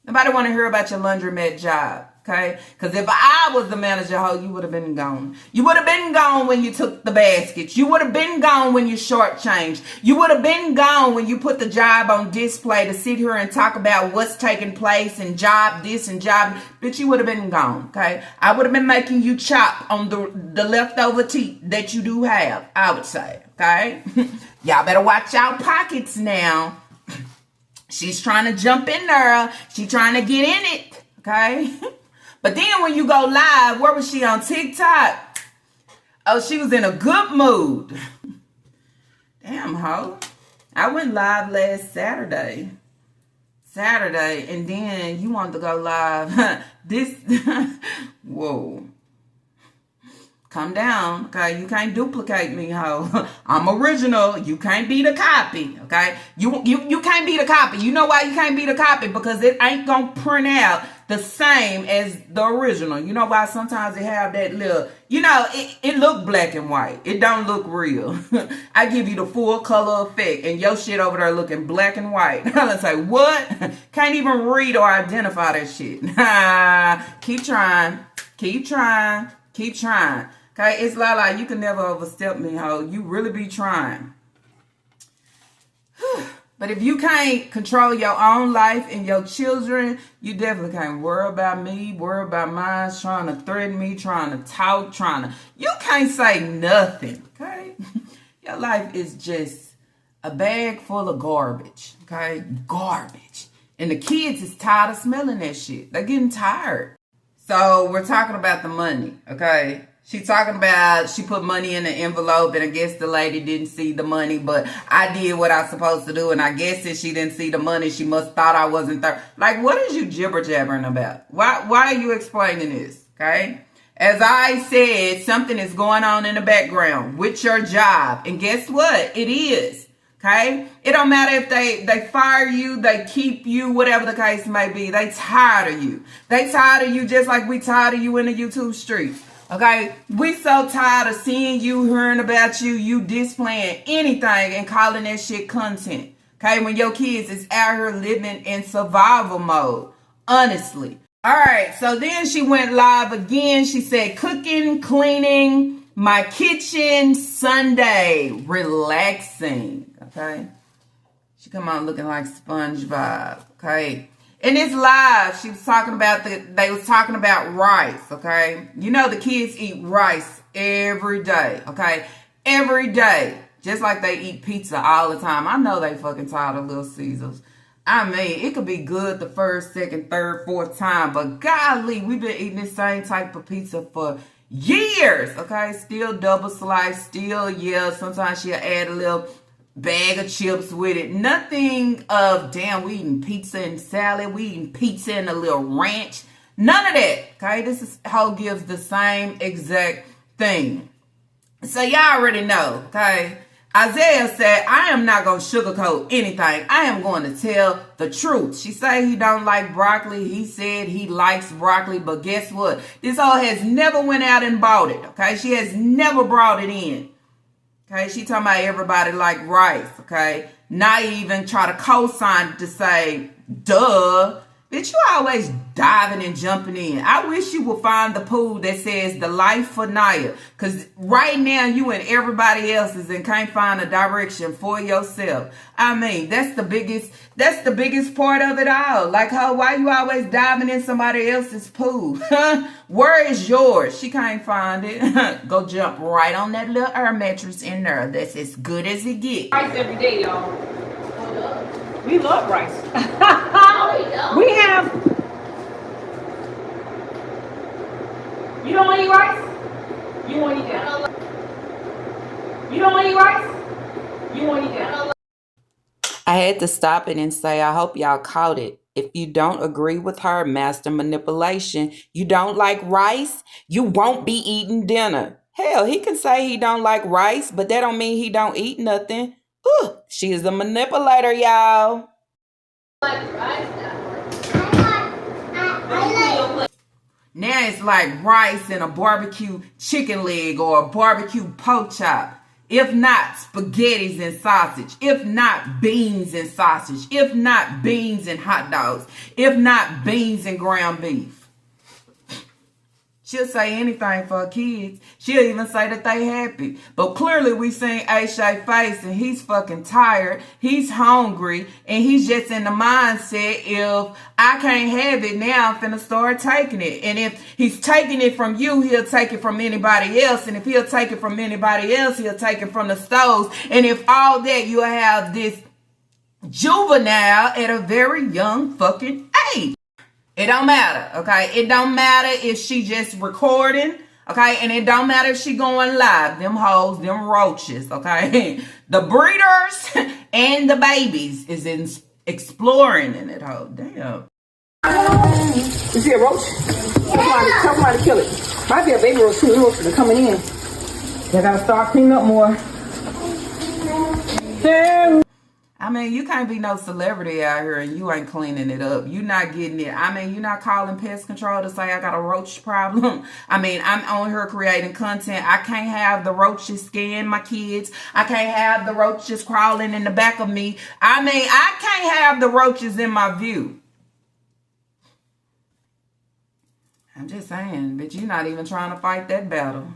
Nobody want to hear about your laundromat job. Okay? Because if I was the manager, ho, you would have been gone. You would have been gone when you took the baskets. You would have been gone when you shortchanged. You would have been gone when you put the job on display to sit here and talk about what's taking place and job this and job. Bitch, you would have been gone. Okay? I would have been making you chop on the leftover teeth that you do have, I would say. Okay? Y'all better watch y'all pockets now. She's trying to jump in there. She's trying to get in it. Okay? But then when you go live, where was she on TikTok? Oh, she was in a good mood. Damn, ho. I went live last Saturday. And then you wanted to go live. Whoa. Calm down, okay? You can't duplicate me, ho. I'm original. You can't be the copy, okay? You can't be the copy. You know why you can't be the copy? Because it ain't gonna print out the same as the original. You know why sometimes they have that little, it look black and white. It don't look real. I give you the full color effect and your shit over there looking black and white. Let's say, what? Can't even read or identify that shit. Keep trying. Keep trying. Keep trying. Okay, it's Lala. You can never overstep me, ho. You really be trying. But if you can't control your own life and your children, you definitely can't worry about me, worry about mine, trying to threaten me, trying to talk, you can't say nothing, okay? Your life is just a bag full of garbage, okay? Garbage. And the kids is tired of smelling that shit. They're getting tired. So we're talking about the money, okay? She's talking about she put money in the envelope, and I guess the lady didn't see the money, but I did what I was supposed to do, and I guess if she didn't see the money, she must thought I wasn't there. Like, what is you jibber-jabbering about? Why are you explaining this, okay? As I said, something is going on in the background with your job, and guess what? It is, okay? It don't matter if they fire you, they keep you, whatever the case may be. They tired of you. They tired of you just like we tired of you in the YouTube streets. Okay, we so tired of seeing you, hearing about you, you displaying anything and calling that shit content. Okay, when your kids is out here living in survival mode, honestly. All right, so then she went live again. She said, cooking, cleaning, my kitchen, Sunday, relaxing. Okay, she come on looking like SpongeBob. Okay. In this live, she was talking about they was talking about rice, okay? You know the kids eat rice every day, okay? Every day. Just like they eat pizza all the time. I know they fucking tired of Little Caesars. I mean, it could be good the first, second, third, fourth time, but golly, we've been eating this same type of pizza for years, okay? Still double slice, still, yeah, sometimes she'll add a little bag of chips with it. Nothing of, damn, we eating pizza and salad. We eating pizza and a little ranch. None of that. Okay, this is how gives the same exact thing. So y'all already know. Okay, Isaiah said, I am not going to sugarcoat anything. I am going to tell the truth. She said he don't like broccoli. He said he likes broccoli. But guess what? This hoe has never went out and bought it. Okay, she has never brought it in. Okay, she talking about everybody like rice, okay? Not even try to co-sign to say, duh. Bitch, you always diving and jumping in. I wish you would find the pool that says the life for Naya. Because right now you and everybody else is and can't find a direction for yourself. I mean, that's the biggest part of it all. Like, why you always diving in somebody else's pool? Where is yours? She can't find it. Go jump right on that little air mattress in there. That's as good as it gets. Rice every day, y'all. We love rice. We have. You don't want to eat rice? You want to eat that? You don't want to eat rice? You want to eat that? I had to stop it and say, I hope y'all caught it. If you don't agree with her, master manipulation, you don't like rice, you won't be eating dinner. Hell, he can say he don't like rice, but that don't mean he don't eat nothing. Ooh, she is a manipulator, y'all. Now it's like rice and a barbecue chicken leg or a barbecue pork chop. If not, spaghettis and sausage. If not, beans and sausage. If not, beans and hot dogs. If not, beans and ground beef. She'll say anything for her kids. She'll even say that they happy. But clearly we seen A-Shay face and he's fucking tired. He's hungry. And he's just in the mindset, if I can't have it now, I'm finna start taking it. And if he's taking it from you, he'll take it from anybody else. And if he'll take it from anybody else, he'll take it from the stores. And if all that, you'll have this juvenile at a very young fucking age. It don't matter, okay? It don't matter if she just recording, okay? And it don't matter if she going live. Them hoes, them roaches, okay? The breeders and the babies is in exploring in it, hoe. Damn. You see a roach? Tell somebody to kill it. Might be a baby roach too. Roaches are coming in. They gotta start cleaning up more. I mean, you can't be no celebrity out here and you ain't cleaning it up. You not getting it. I mean, you're not calling pest control to say I got a roach problem. I mean, I'm on here creating content. I can't have the roaches scan my kids. I can't have the roaches crawling in the back of me. I mean, I can't have the roaches in my view. I'm just saying, bitch, you're not even trying to fight that battle.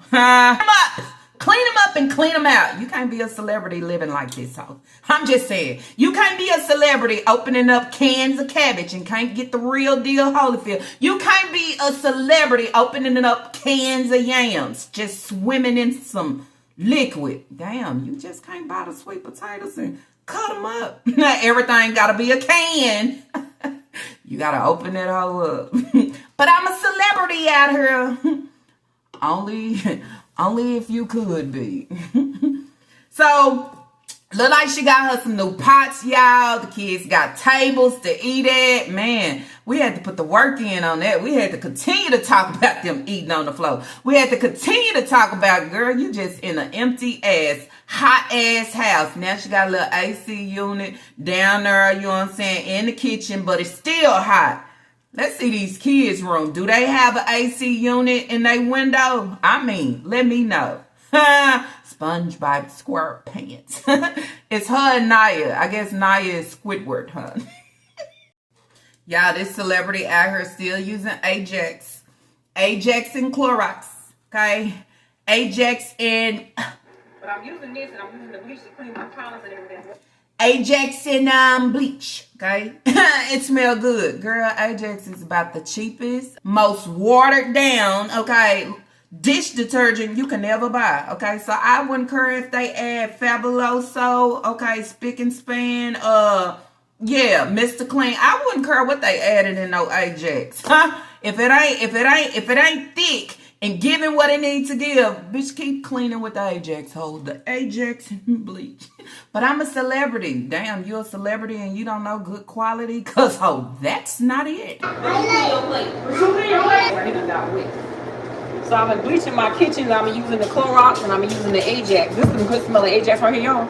Clean them up and clean them out. You can't be a celebrity living like this, ho. I'm just saying. You can't be a celebrity opening up cans of cabbage and can't get the real deal Holyfield. You can't be a celebrity opening up cans of yams, just swimming in some liquid. Damn, you just can't buy the sweet potatoes and cut them up. Everything got to be a can. You got to open that hoe up. But I'm a celebrity out here. Only if you could be. So, look like she got her some new pots, y'all. The kids got tables to eat at. Man, we had to put the work in on that. We had to continue to talk about them eating on the floor. We had to continue to talk about, girl, you just in an empty ass, hot ass house. Now she got a little AC unit down there, you know what I'm saying, in the kitchen, but it's still hot. Let's see these kids' room. Do they have an AC unit in their window? I mean, let me know. SpongeBob SquarePants. It's her and Naya. I guess Naya is Squidward, huh? Y'all, this celebrity out here still using Ajax. Ajax and Clorox, okay? Ajax and... But I'm using this and I'm using the bleach to clean my counters and everything. Ajax and bleach, okay? It smells good. Girl, Ajax is about the cheapest, most watered down, okay, dish detergent you can ever buy, okay? So I wouldn't care if they add Fabuloso, okay, Spick and Span, yeah, Mr. Clean. I wouldn't care what they added in no Ajax. If it ain't thick and giving what it needs to give, bitch, keep cleaning with the Ajax. Hold the Ajax and bleach. But I'm a celebrity. Damn, you're a celebrity and you don't know good quality? Cause that's not it. So I've been bleaching my kitchen. I'm using the Clorox and I'm using the Ajax. This is the good smell of Ajax right here, y'all.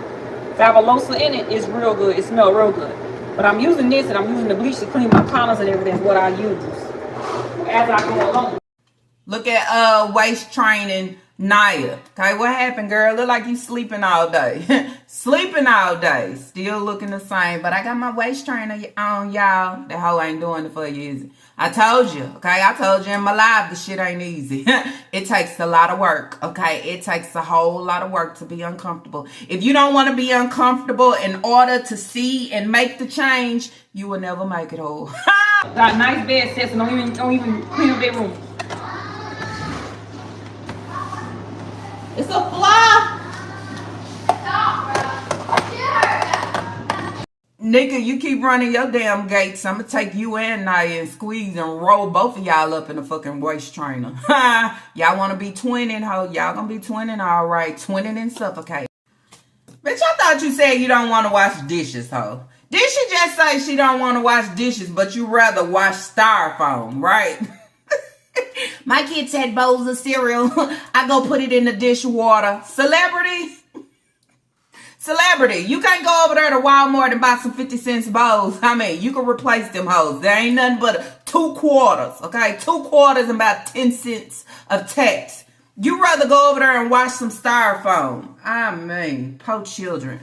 Fabulosa in it is real good. It smells real good. But I'm using this and I'm using the bleach to clean my counters and everything is what I use as I go along. Look at waist training Naya. Okay, what happened, girl? Look like you sleeping all day. Sleeping all day. Still looking the same. But I got my waist trainer on, y'all. That hoe ain't doing it for you, is it? I told you, okay? I told you in my life, this shit ain't easy. It takes a lot of work, okay? It takes a whole lot of work to be uncomfortable. If you don't want to be uncomfortable in order to see and make the change, you will never make it whole. Got nice bed sets and don't even clean the bedroom. It's a fly. Nigga, you keep running your damn gates. I'm gonna take you and Naya and squeeze and roll both of y'all up in a fucking waist trainer. Y'all wanna be twinning, ho? Y'all gonna be twinning, all right. Twinning and suffocate. Bitch, I thought you said you don't want to wash dishes, ho. Did she just say she don't want to wash dishes, but you rather wash styrofoam, right? My kids had bowls of cereal. I go put it in the dishwater. Celebrity? Celebrity, you can't go over there to Walmart and buy some 50 cents bowls. I mean, you can replace them hoes. There ain't nothing but 2 quarters, okay? 2 quarters and about 10 cents of tax. You rather go over there and wash some styrofoam. I mean, poor children.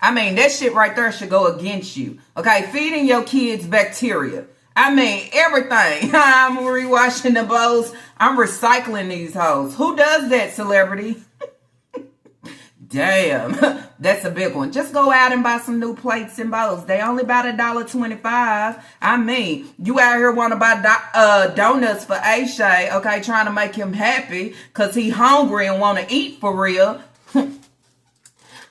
I mean, that shit right there should go against you. Okay, feeding your kids bacteria. I mean, everything. I'm rewashing the bowls. I'm recycling these hoes. Who does that, celebrity? Damn, that's a big one. Just go out and buy some new plates and bowls. They only about $1.25. I mean, you out here want to buy donuts for Ashay, okay, trying to make him happy because he hungry and want to eat for real.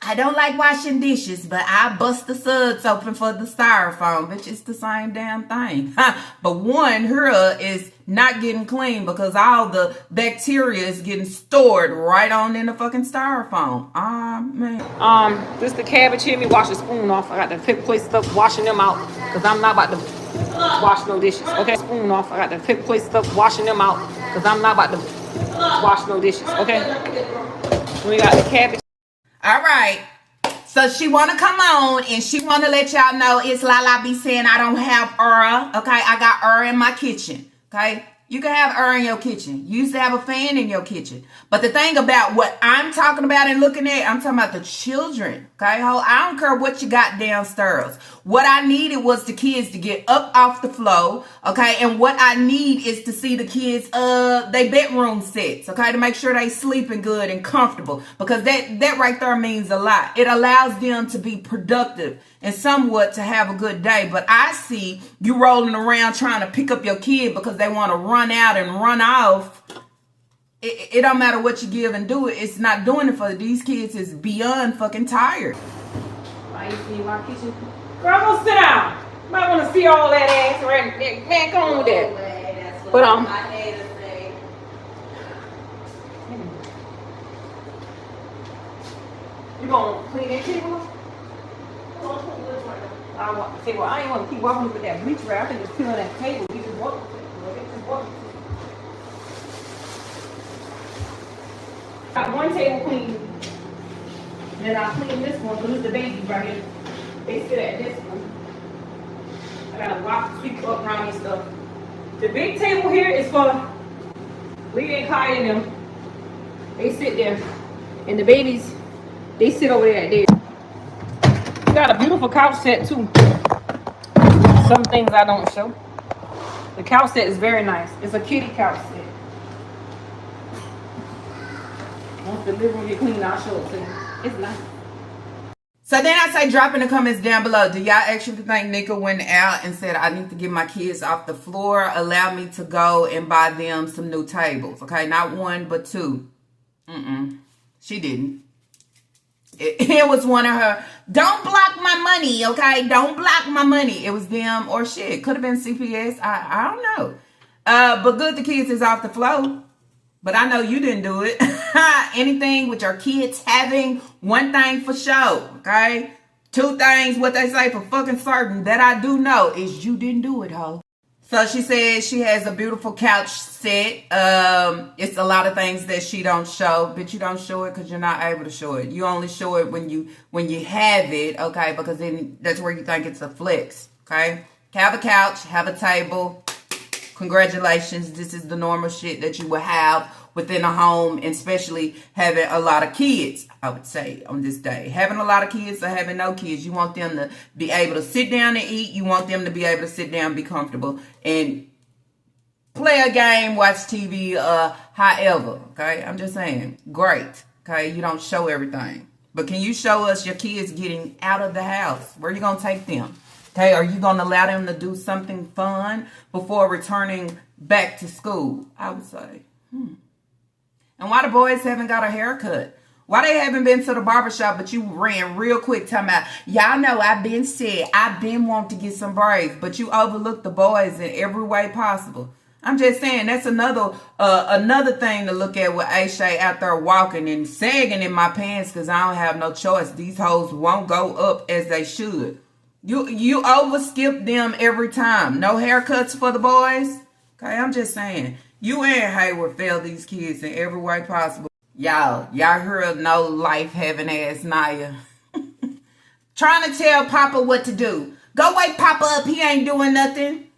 I don't like washing dishes, but I bust the suds open for the styrofoam. Bitch, it's the same damn thing. But one here is not getting clean because all the bacteria is getting stored right on in the fucking styrofoam. Man. This the cabbage here. Me wash the spoon off. I got the pick plate stuff, washing them out because I'm not about to wash no dishes. Okay, spoon off. I got the pick plate stuff, washing them out because I'm not about to wash no dishes. Okay, we got the cabbage. All right. So she want to come on and she want to let y'all know it's Lala be saying I don't have aura. Okay, I got aura in my kitchen. Okay, you can have aura in your kitchen. You used to have a fan in your kitchen. But the thing about what I'm talking about and looking at, I'm talking about the children. Okay, I don't care what you got downstairs. What I needed was the kids to get up off the floor. Okay, and what I need is to see the kids they bedroom sets. Okay, to make sure they sleeping good and comfortable, because that right there means a lot. It allows them to be productive and somewhat to have a good day. But I see you rolling around trying to pick up your kid because they want to run out and run off. It don't matter what you give and do it. It's not doing it for these kids. Is beyond fucking tired. I ain't seen my kitchen. Girl, go sit down. Might want to see all that ass right there. Man, come on with that. But you gonna clean that table? I want to say, well, I ain't want to keep walking with that bleach wrap. I can just put on that table. You just walk. Got one table clean. Then I clean this one because it's the babies right here. They sit at this one. I gotta lock, sweep up around and stuff. The big table here is for Leah and Kai and them. They sit there. And the babies, they sit over there. We got a beautiful couch set too. Some things I don't show. The couch set is very nice. It's a kitty couch set. Once the living room get clean, I'll show it to you. It's nice. So then I say drop in the comments down below. Do y'all actually think Nika went out and said, I need to get my kids off the floor? Allow me to go and buy them some new tables. Okay, not 1, but 2. She didn't. It was one of her, don't block my money, okay? Don't block my money. It was them or shit. Could have been CPS. I don't know. But good the kids is off the floor. But I know you didn't do it. Anything with your kids having, one thing for sure, okay? 2 things, what they say for fucking certain, that I do know is you didn't do it, ho. So she says she has a beautiful couch set. It's a lot of things that she don't show, but you don't show it because you're not able to show it. You only show it when you have it, okay? Because then that's where you think it's a flex, okay? Have a couch, have a table. Congratulations, this is the normal shit that you would have within a home, and especially having a lot of kids, I would say, on this day. Having a lot of kids or having no kids, you want them to be able to sit down and eat. You want them to be able to sit down, be comfortable, and play a game, watch TV, however, okay? I'm just saying, great, okay? You don't show everything. But can you show us your kids getting out of the house? Where are you going to take them? Okay, are you going to allow them to do something fun before returning back to school? I would say. And why the boys haven't got a haircut? Why they haven't been to the barbershop, but you ran real quick talking about, y'all know I've been sick. I've been wanting to get some braids, but you overlooked the boys in every way possible. I'm just saying that's another thing to look at with Ashay out there walking and sagging in my pants because I don't have no choice. These hoes won't go up as they should. You overskip them every time. No haircuts for the boys. Okay, I'm just saying. You and Hayward failed these kids in every way possible. Y'all heard no life having ass Naya. Trying to tell Papa what to do. Go wake Papa up. He ain't doing nothing.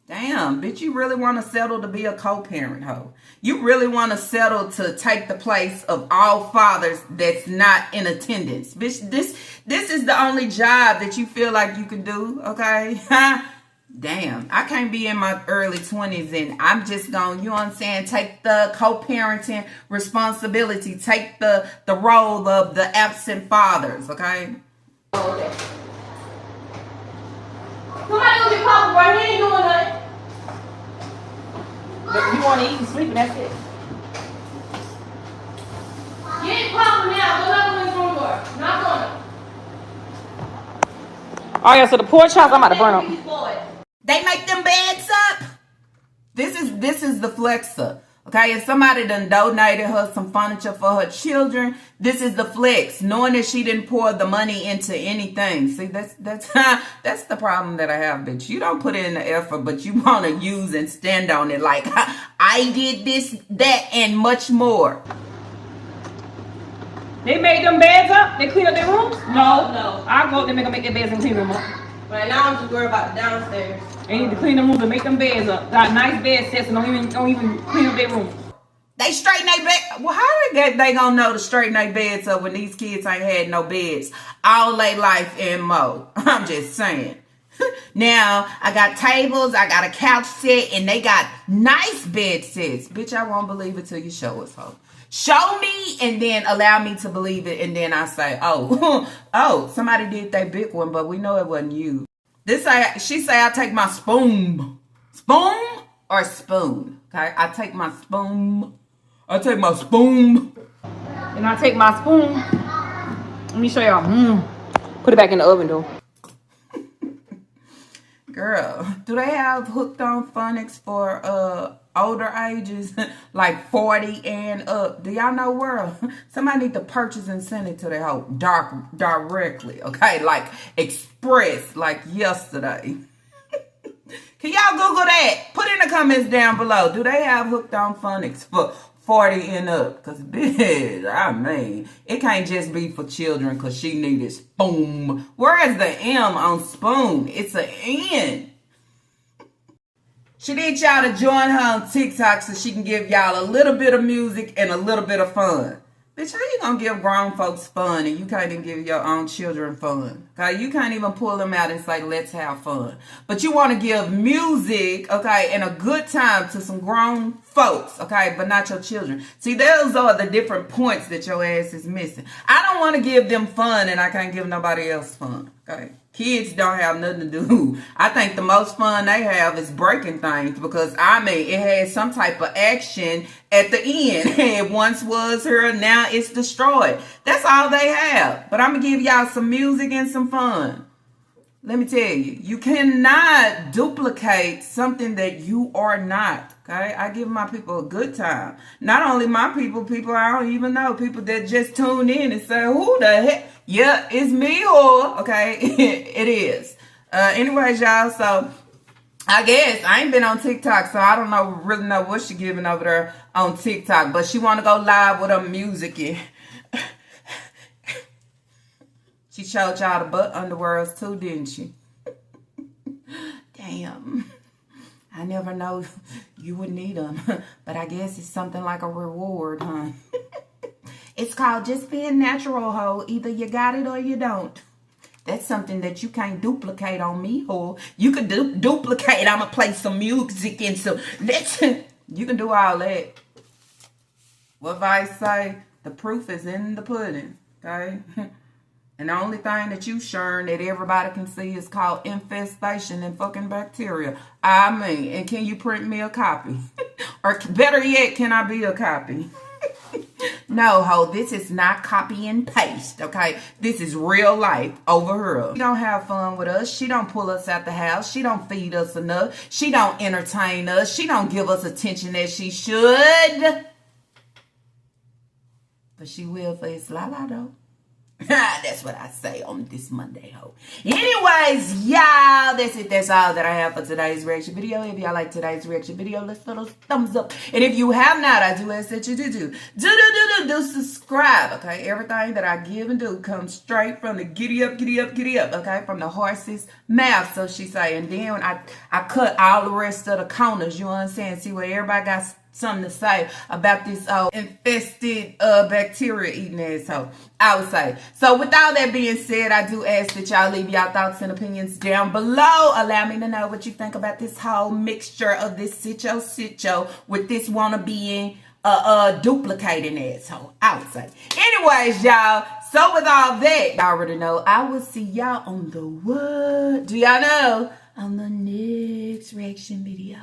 Damn, bitch, you really want to settle to be a co-parent, hoe? You really want to settle to take the place of all fathers that's not in attendance. Bitch, this is the only job that you feel like you can do, okay? Damn, I can't be in my early 20s and I'm just going, you know what I'm saying, take the co-parenting responsibility, take the role of the absent fathers, okay? Somebody go get Papa, bro. He ain't doing nothing. You want to eat and sleep, and that's it. Get Papa now. Go knock on his room door. Knock on him. Oh yeah, so the porch house, I'm about to burn them. They make them beds up. This is the flexer. Okay, if somebody done donated her some furniture for her children, this is the flex, knowing that she didn't pour the money into anything. See, that's the problem that I have, bitch. You don't put in the effort, but you want to use and stand on it like, I did this, that, and much more. They made them beds up? They clean up their rooms? No. I'll go up there and make their beds and clean them up. Right now, I'm just worried about the downstairs. They need to clean them rooms and make them beds up. Got nice bed sets and don't even clean up their rooms. They straighten their bed. Well, how they gonna know to straighten their beds up when these kids ain't had no beds all their life and more? I'm just saying. Now, I got tables, I got a couch set, and they got nice bed sets. Bitch, I won't believe it till you show us, ho. Show me and then allow me to believe it, and then I say, oh, somebody did that big one, but we know it wasn't you. She say I take my spoon. Spoon or spoon? Okay, I take my spoon. And I take my spoon. Let me show y'all. Put it back in the oven though. Girl, do they have hooked on phonics for older ages, like 40 and up? Do y'all know where? Somebody need to purchase and send it to their home directly, okay? Like express, like yesterday. Can y'all Google that? Put in the comments down below. Do they have hooked on phonics for 40 and up? Because, bitch, I mean, it can't just be for children because she needed spoon. Where is the M on spoon? It's an N. She needs y'all to join her on TikTok so she can give y'all a little bit of music and a little bit of fun. Bitch, how you gonna give grown folks fun and you can't even give your own children fun? Okay, you can't even pull them out and say, let's have fun. But you want to give music, okay, and a good time to some grown folks, okay, but not your children. See, those are the different points that your ass is missing. I don't want to give them fun and I can't give nobody else fun, okay? Kids don't have nothing to do. I think the most fun they have is breaking things because, I mean, it has some type of action at the end. It once was her, now it's destroyed. That's all they have. But I'm going to give y'all some music and some fun. Let me tell you, you cannot duplicate something that you are not. Okay, I give my people a good time. Not only my people I don't even know, people that just tune in and say, who the heck? Yeah, it's me, or okay, it is. Anyways, y'all, so I guess I ain't been on TikTok, so I don't really know what she giving over there on TikTok, but she want to go live with her music. And she showed y'all the butt underwears too, didn't she? Damn. I never know you would need them, but I guess it's something like a reward, huh? It's called just being natural, ho. Either you got it or you don't. That's something that you can't duplicate on me, ho. You can duplicate. I'm going to play some music and some... You can do all that. What I say? The proof is in the pudding, okay? And the only thing that you sharing that everybody can see is called infestation and fucking bacteria. I mean, and can you print me a copy? Or better yet, can I be a copy? No, ho, this is not copy and paste, okay? This is real life over here. She don't have fun with us. She don't pull us out the house. She don't feed us enough. She don't entertain us. She don't give us attention as she should. But she will for Lala, though. That's what I say on this Monday, ho. Anyways, y'all, that's it. That's all that I have for today's reaction video. If y'all like today's reaction video, let's throw those thumbs up. And if you have not, I do ask that you do subscribe, okay? Everything that I give and do comes straight from the giddy up, okay? From the horse's mouth, so she say. And then when I cut all the rest of the corners, you understand? See where everybody got something to say about this infested bacteria eating asshole, I would say. So with all that being said, I do ask that y'all leave y'all thoughts and opinions down below. Allow me to know what you think about this whole mixture of this sitcho with this wannabe duplicating asshole, I would say. Anyways, y'all, so with all that, y'all already know I will see y'all on the what? Do y'all know? On the next reaction video.